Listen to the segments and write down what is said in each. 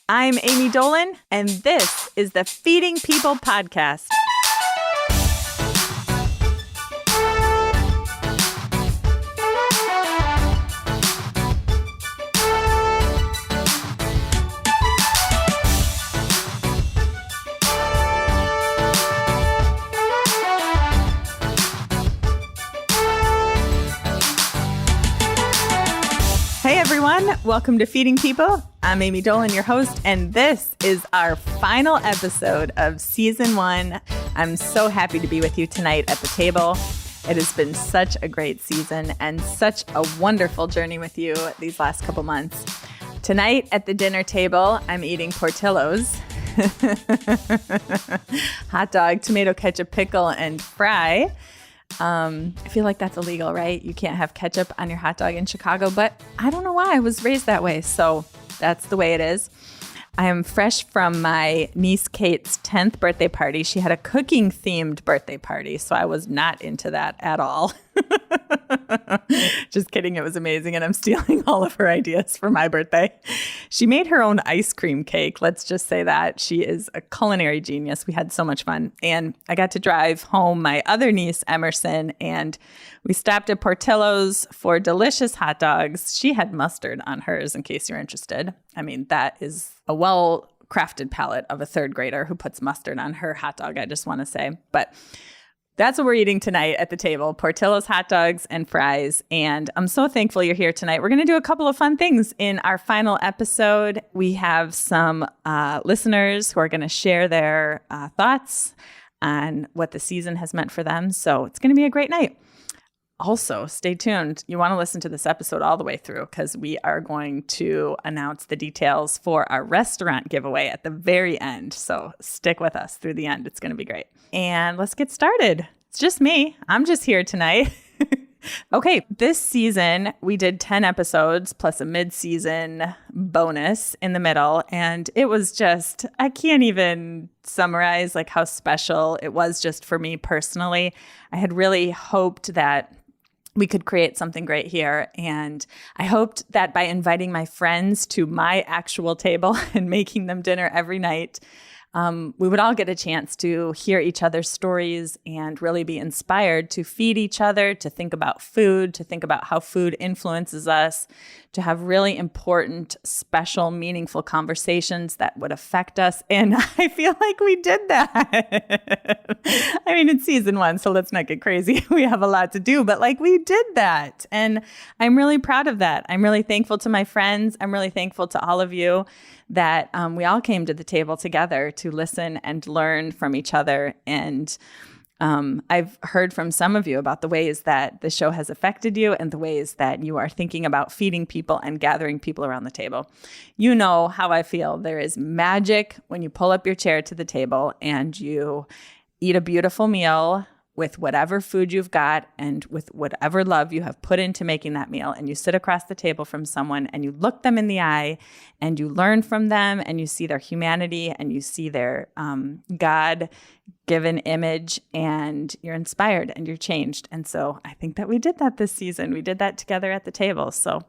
I'm Amy Dolan, and this is the Feeding People podcast. Hey everyone, welcome to Feeding People. I'm Amy Dolan, your host, and this is our final episode of season 1. I'm so happy to be with you tonight at the table. It has been such a great season and such a wonderful journey with you these last couple months. Tonight at the dinner table, I'm eating Portillo's. Hot dog, tomato, ketchup, pickle, and fry. I feel like that's illegal, right? You can't have ketchup on your hot dog in Chicago, but I don't know why. I was raised that way, so that's the way it is. I am fresh from my niece Kate's 10th birthday party. She had a cooking-themed birthday party, so I was not into that at all. Just kidding. It was amazing, and I'm stealing all of her ideas for my birthday. She made her own ice cream cake. Let's just say that. She is a culinary genius. We had so much fun, and I got to drive home my other niece, Emerson, and we stopped at Portillo's for delicious hot dogs. She had mustard on hers, in case you're interested. I mean, that is a well-crafted palate of a third grader who puts mustard on her hot dog, I just want to say. But that's what we're eating tonight at the table, Portillo's hot dogs and fries. And I'm so thankful you're here tonight. We're going to do a couple of fun things in our final episode. We have some listeners who are going to share their thoughts on what the season has meant for them. So it's going to be a great night. Also, stay tuned. You want to listen to this episode all the way through because we are going to announce the details for our restaurant giveaway at the very end. So stick with us through the end. It's going to be great. And let's get started. It's just me. I'm just here tonight. Okay, this season we did 10 episodes plus a mid-season bonus in the middle. And it was just, I can't even summarize like how special it was just for me personally. I had really hoped that we could create something great here. And I hoped that by inviting my friends to my actual table and making them dinner every night, we would all get a chance to hear each other's stories and really be inspired to feed each other, to think about food, to think about how food influences us, to have really important, special, meaningful conversations that would affect us. And I feel like we did that. I mean, it's season 1, so let's not get crazy. We have a lot to do, but like we did that. And I'm really proud of that. I'm really thankful to my friends. I'm really thankful to all of you that we all came to the table together to listen and learn from each other. And I've heard from some of you about the ways that the show has affected you and the ways that you are thinking about feeding people and gathering people around the table. You know how I feel. There is magic when you pull up your chair to the table and you eat a beautiful meal with whatever food you've got and with whatever love you have put into making that meal. And you sit across the table from someone and you look them in the eye and you learn from them and you see their humanity and you see their God-given image and you're inspired and you're changed. And so I think that we did that this season. We did that together at the table. So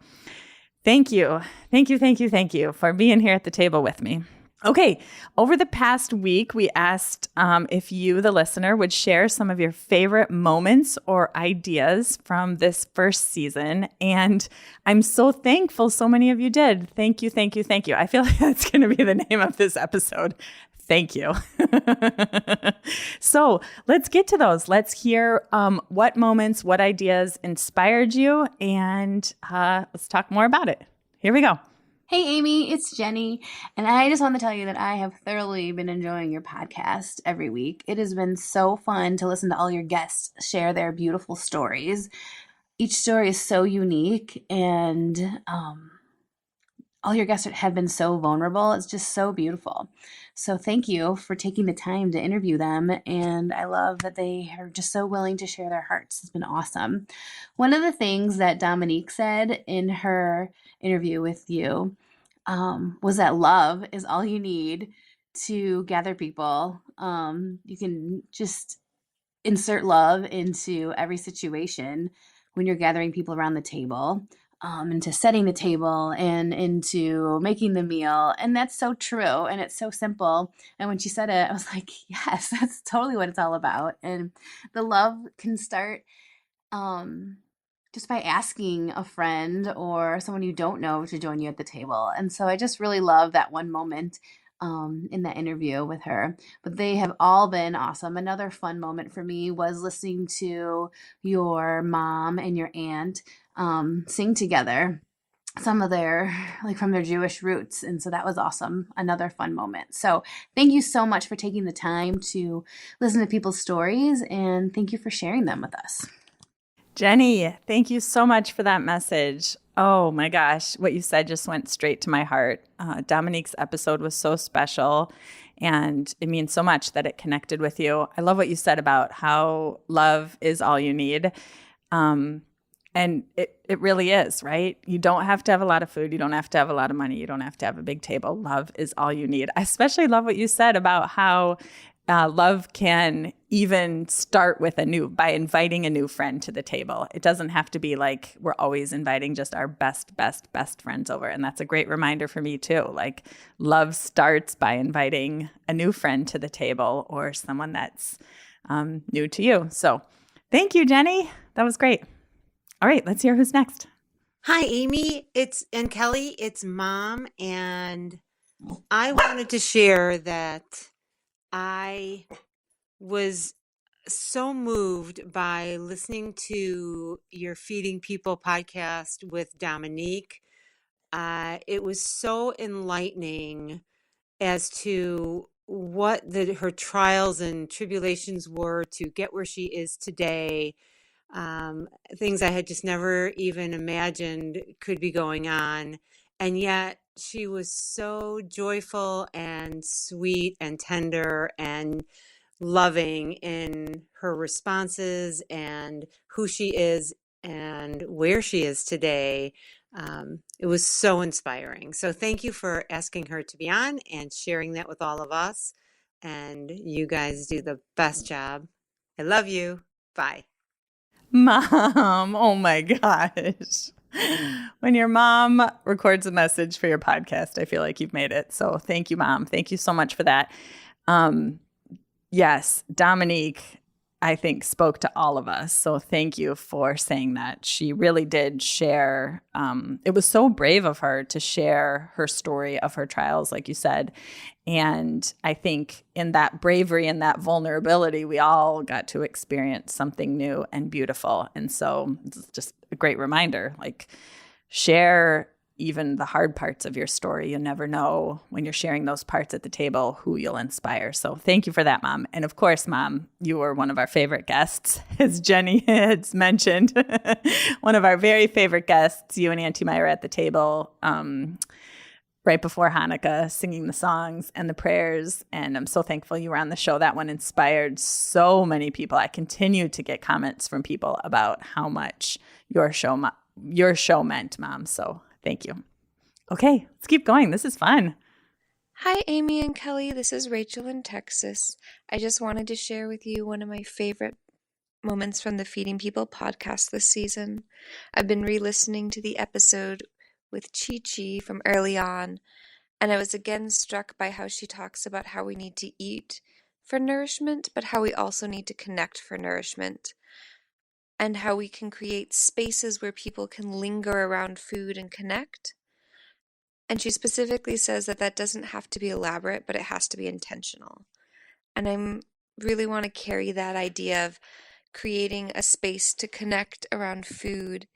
thank you. Thank you, thank you, thank you for being here at the table with me. Okay, over the past week, we asked if you, the listener, would share some of your favorite moments or ideas from this first season. And I'm so thankful so many of you did. Thank you, thank you, thank you. I feel like that's going to be the name of this episode. Thank you. So let's get to those. Let's hear what moments, what ideas inspired you, and let's talk more about it. Here we go. Hey, Amy, it's Jenny, and I just want to tell you that I have thoroughly been enjoying your podcast every week. It has been so fun to listen to all your guests share their beautiful stories. Each story is so unique, and all your guests have been so vulnerable. It's just so beautiful. So thank you for taking the time to interview them, and I love that they are just so willing to share their hearts. It's been awesome. One of the things that Dominique said in her interview with you was that love is all you need to gather people. You can just insert love into every situation when you're gathering people around the table. into setting the table and into making the meal. And that's so true. And it's so simple. And when she said it, I was like, yes, that's totally what it's all about. And the love can start just by asking a friend or someone you don't know to join you at the table. And so I just really love that one moment in that interview with her. But they have all been awesome. Another fun moment for me was listening to your mom and your aunt sing together some of their like from their Jewish roots. And so that was awesome. Another fun moment. So thank you so much for taking the time to listen to people's stories, and thank you for sharing them with us. Jenny, thank you so much for that message. Oh my gosh, what you said just went straight to my heart. Dominique's episode was so special, and it means so much that it connected with you. I love what you said about how love is all you need. And it really is, right? You don't have to have a lot of food. You don't have to have a lot of money. You don't have to have a big table. Love is all you need. I especially love what you said about how love can even start with by inviting a new friend to the table. It doesn't have to be like we're always inviting just our best friends over. And that's a great reminder for me too. Like love starts by inviting a new friend to the table or someone that's new to you. So thank you, Jenny. That was great. All right, let's hear who's next. Hi, Amy. And Kelly. It's Mom, and I wanted to share that I was so moved by listening to your Feeding People podcast with Dominique. It was so enlightening as to what her trials and tribulations were to get where she is today. Things I had just never even imagined could be going on. And yet she was so joyful and sweet and tender and loving in her responses and who she is and where she is today. It was so inspiring. So thank you for asking her to be on and sharing that with all of us. And you guys do the best job. I love you. Bye. Mom, oh my gosh. When your mom records a message for your podcast, I feel like you've made it. So thank you, Mom. Thank you so much for that. Yes, Dominique, I think, spoke to all of us. So thank you for saying that. She really did share. It was so brave of her to share her story of her trials, like you said. And I think in that bravery and that vulnerability, we all got to experience something new and beautiful. And so it's just a great reminder, like share even the hard parts of your story. You never know when you're sharing those parts at the table who you'll inspire. So thank you for that, Mom. And of course, Mom, you were one of our favorite guests, as Jenny has mentioned. One of our very favorite guests. You and Auntie Myra at the table right before Hanukkah, singing the songs and the prayers. And I'm so thankful you were on the show. That one inspired so many people. I continue to get comments from people about how much your show meant, Mom. So thank you. Okay, let's keep going. This is fun. Hi, Amy and Kelly. This is Rachel in Texas. I just wanted to share with you one of my favorite moments from the Feeding People podcast this season. I've been re-listening to the episode with Chi Chi from early on, and I was again struck by how she talks about how we need to eat for nourishment, but how we also need to connect for nourishment, and how we can create spaces where people can linger around food and connect. And she specifically says that doesn't have to be elaborate, but it has to be intentional. And I really want to carry that idea of creating a space to connect around food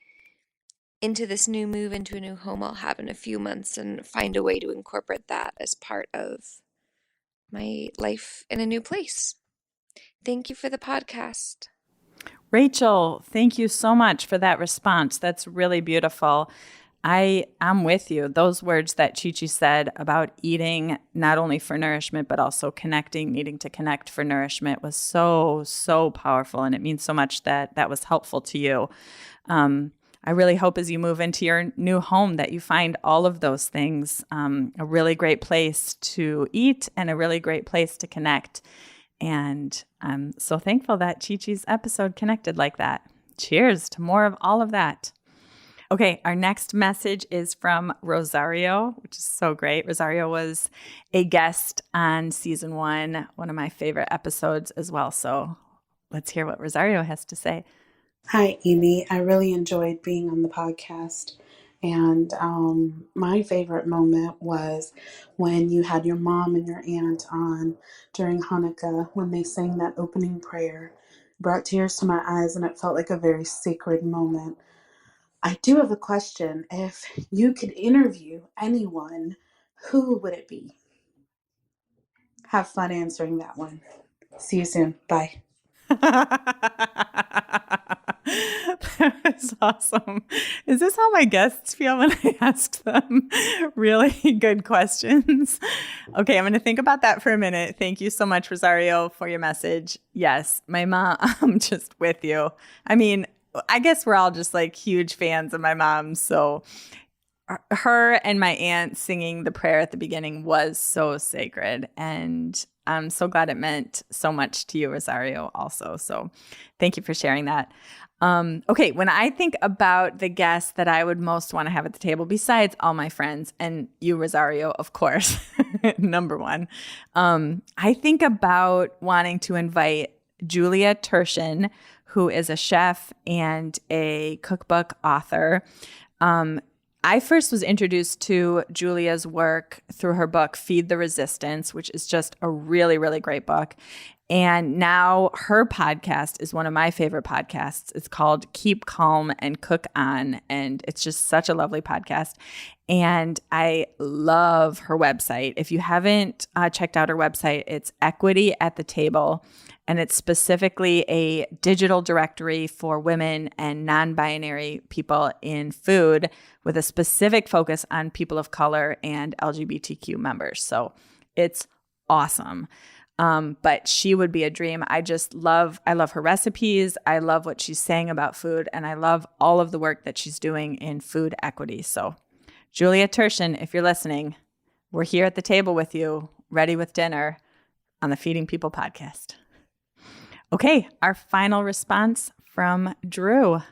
into this new move into a new home I'll have in a few months, and find a way to incorporate that as part of my life in a new place. Thank you for the podcast. Rachel, thank you so much for that response. That's really beautiful. I'm with you. Those words that Chi Chi said about eating not only for nourishment, but also connecting, needing to connect for nourishment was so, so powerful. And it means so much that was helpful to you. I really hope as you move into your new home that you find all of those things, a really great place to eat and a really great place to connect. And I'm so thankful that Chi Chi's episode connected like that. Cheers to more of all of that. Okay, our next message is from Rosario, which is so great. Rosario was a guest on season 1, one of my favorite episodes as well. So let's hear what Rosario has to say. Hi, Amy. I really enjoyed being on the podcast. And my favorite moment was when you had your mom and your aunt on during Hanukkah when they sang that opening prayer. It brought tears to my eyes, and it felt like a very sacred moment. I do have a question. If you could interview anyone, who would it be? Have fun answering that one. See you soon. Bye. That's awesome. Is this how my guests feel when I ask them really good questions? Okay, I'm going to think about that for a minute. Thank you so much, Rosario, for your message. Yes, my mom, I'm just with you. I mean, I guess we're all just like huge fans of my mom. So her and my aunt singing the prayer at the beginning was so sacred. And I'm so glad it meant so much to you, Rosario, also. So thank you for sharing that. Okay, when I think about the guests that I would most want to have at the table, besides all my friends and you, Rosario, of course, number one, I think about wanting to invite Julia Turshen, who is a chef and a cookbook author. I first was introduced to Julia's work through her book, Feed the Resistance, which is just a really, really great book. And now her podcast is one of my favorite podcasts. It's called Keep Calm and Cook On. And it's just such a lovely podcast. And I love her website. If you haven't checked out her website, it's Equity at the Table. And it's specifically a digital directory for women and non-binary people in food with a specific focus on people of color and LGBTQ members. So it's awesome. But she would be a dream. I love her recipes. I love what she's saying about food. And I love all of the work that she's doing in food equity. So Julia Turshen, if you're listening, we're here at the table with you, ready with dinner on the Feeding People podcast. Okay, our final response from Drew.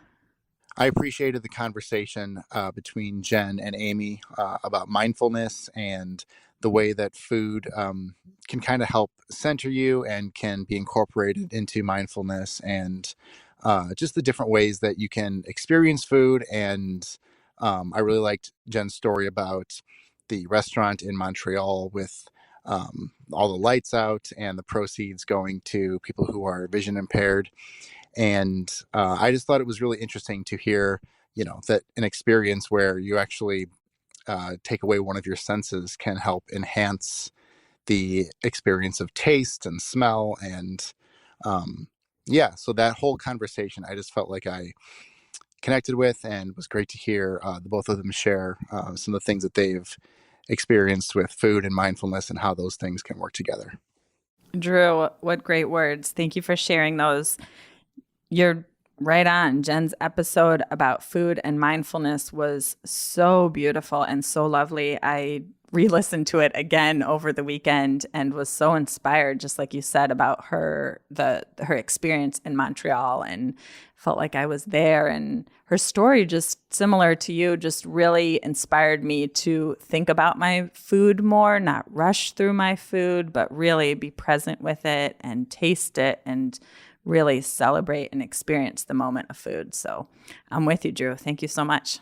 I appreciated the conversation between Jen and Amy about mindfulness and the way that food can kind of help center you and can be incorporated into mindfulness, and just the different ways that you can experience food. And I really liked Jen's story about the restaurant in Montreal with all the lights out and the proceeds going to people who are vision impaired. And I just thought it was really interesting to hear, that an experience where you actually take away one of your senses can help enhance the experience of taste and smell. And so that whole conversation, I just felt like I connected with, and was great to hear the both of them share some of the things that they've experienced with food and mindfulness and how those things can work together. Drew, what great words. Thank you for sharing those. You're right on. Jen's episode about food and mindfulness was so beautiful and so lovely. I re-listened to it again over the weekend and was so inspired, just like you said, about her experience in Montreal, and felt like I was there. And her story, just similar to you, just really inspired me to think about my food more, not rush through my food, but really be present with it and taste it and really celebrate and experience the moment of food. So I'm with you, Drew. Thank you so much.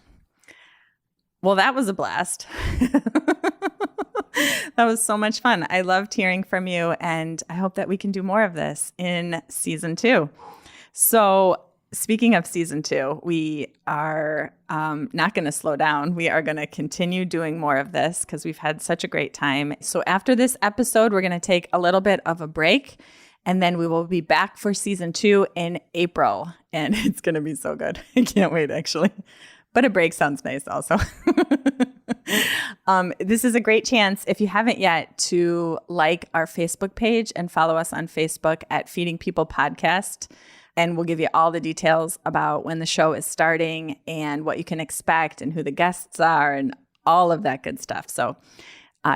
Well, that was a blast. That was so much fun. I loved hearing from you, and I hope that we can do more of this in season 2. So speaking of season 2, we are not going to slow down. We are going to continue doing more of this because we've had such a great time. So after this episode, we're going to take a little bit of a break, and then we will be back for season 2 in April. And it's going to be so good. I can't wait, actually. But a break sounds nice also. This is a great chance, if you haven't yet, to like our Facebook page and follow us on Facebook at Feeding People Podcast. And we'll give you all the details about when the show is starting and what you can expect and who the guests are and all of that good stuff. So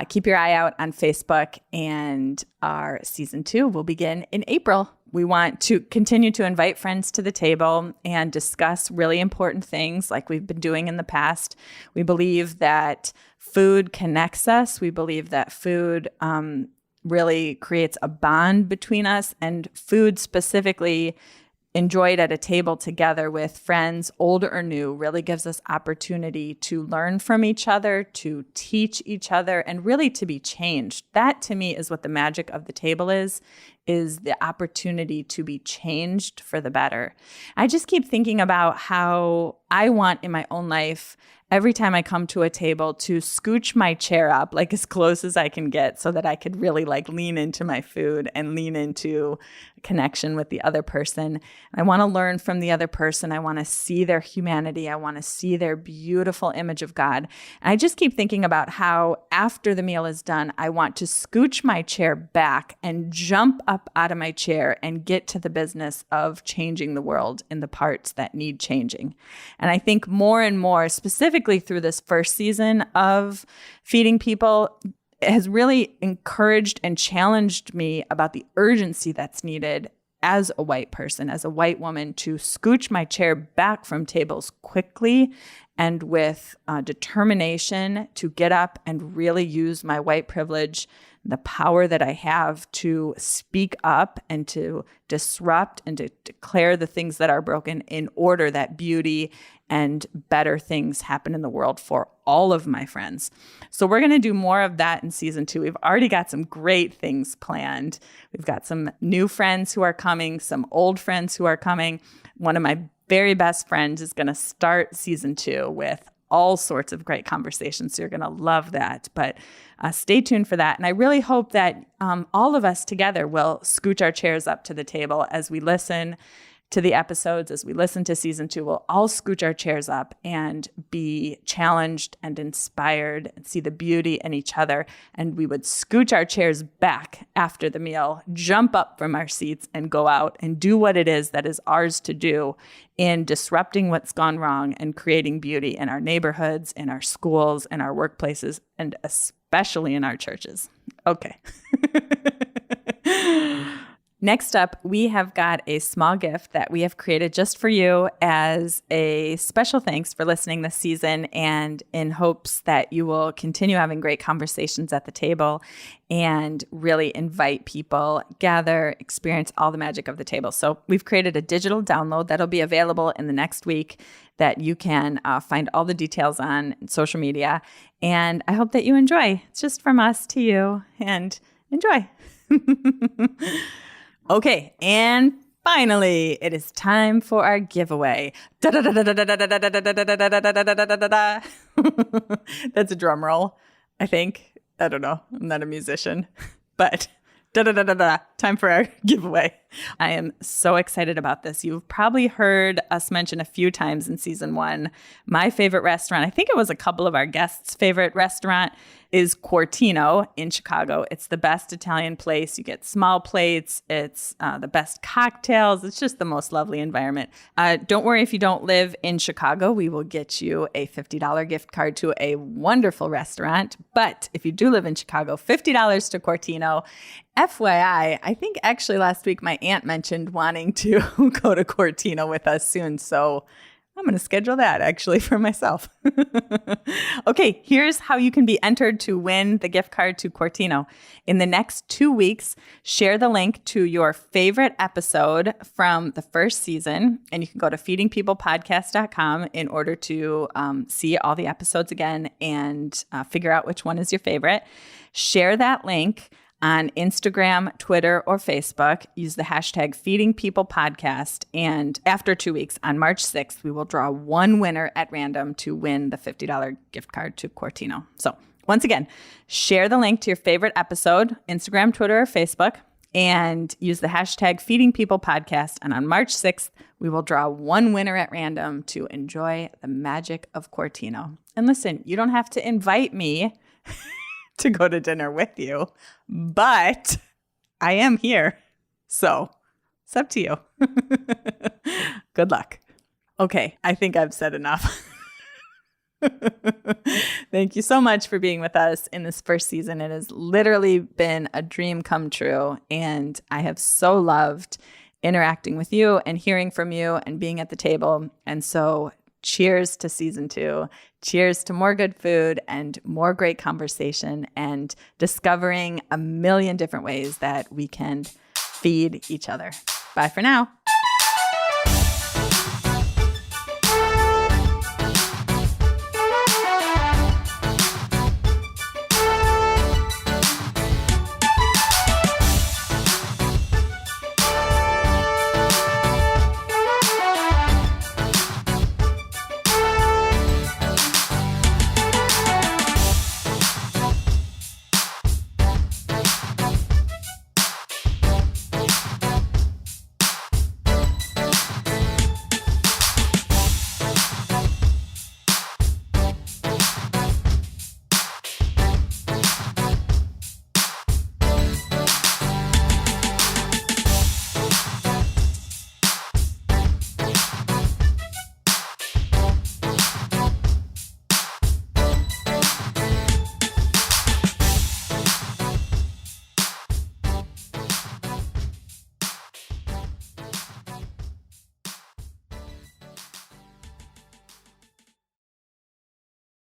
keep your eye out on Facebook, and our season 2 will begin in April. We want to continue to invite friends to the table and discuss really important things like we've been doing in the past. We believe that food connects us. We believe that food really creates a bond between us, and food specifically enjoyed at a table together with friends, old or new, really gives us opportunity to learn from each other, to teach each other, and really to be changed. That to me is what the magic of the table is the opportunity to be changed for the better. I just keep thinking about how I want in my own life, every time I come to a table, to scooch my chair up like as close as I can get so that I could really like lean into my food and lean into connection with the other person. I want to learn from the other person. I want to see their humanity. I want to see their beautiful image of God. And I just keep thinking about how after the meal is done, I want to scooch my chair back and jump up out of my chair and get to the business of changing the world in the parts that need changing. And I think more and more, specifically through this first season of Feeding People, has really encouraged and challenged me about the urgency that's needed as a white person, as a white woman, to scooch my chair back from tables quickly and with determination to get up and really use my white privilege, the power that I have to speak up and to disrupt and to declare the things that are broken in order that beauty and better things happen in the world for all of my friends. So we're going to do more of that in season 2. We've already got some great things planned. We've got some new friends who are coming, some old friends who are coming. One of my very best friends is going to start season 2 with all sorts of great conversations. So you're going to love that. But stay tuned for that. And I really hope that all of us together will scooch our chairs up to the table as we listen to the episodes, as we listen to season 2. We'll all scooch our chairs up and be challenged and inspired and see the beauty in each other. And we would scooch our chairs back after the meal, jump up from our seats and go out and do what it is that is ours to do in disrupting what's gone wrong and creating beauty in our neighborhoods, in our schools, in our workplaces, and especially in our churches. Okay. Next up, we have got a small gift that we have created just for you as a special thanks for listening this season, and in hopes that you will continue having great conversations at the table and really invite people, gather, experience all the magic of the table. So we've created a digital download that'll be available in the next week that you can find all the details on social media. And I hope that you enjoy. It's just from us to you, and enjoy. Okay, and finally, it is time for our giveaway. That's a drum roll, I think. I don't know. I'm not a musician, but time for our giveaway. I am so excited about this. You've probably heard us mention a few times in season 1, my favorite restaurant. I think it was a couple of our guests' favorite restaurant is Cortino in Chicago. It's the best Italian place. You get small plates. It's the best cocktails. It's just the most lovely environment. Don't worry if you don't live in Chicago. We will get you a $50 gift card to a wonderful restaurant. But if you do live in Chicago, $50 to Cortino. FYI, I think actually last week my aunt mentioned wanting to go to Cortino with us soon. So I'm going to schedule that actually for myself. Okay, here's how you can be entered to win the gift card to Cortino. In the next 2 weeks, share the link to your favorite episode from the first season, and you can go to feedingpeoplepodcast.com in order to see all the episodes again and figure out which one is your favorite. Share that link on Instagram, Twitter, or Facebook. Use the hashtag FeedingPeoplePodcast. And after 2 weeks, on March 6th, we will draw one winner at random to win the $50 gift card to Cortino. So once again, share the link to your favorite episode, Instagram, Twitter, or Facebook, and use the hashtag FeedingPeoplePodcast. And on March 6th, we will draw one winner at random to enjoy the magic of Cortino. And listen, you don't have to invite me to go to dinner with you, but I am here. So it's up to you. Good luck. Okay, I think I've said enough. Thank you so much for being with us in this first season. It has literally been a dream come true, and I have so loved interacting with you and hearing from you and being at the table. And so cheers to season 2. Cheers to more good food and more great conversation and discovering a million different ways that we can feed each other. Bye for now.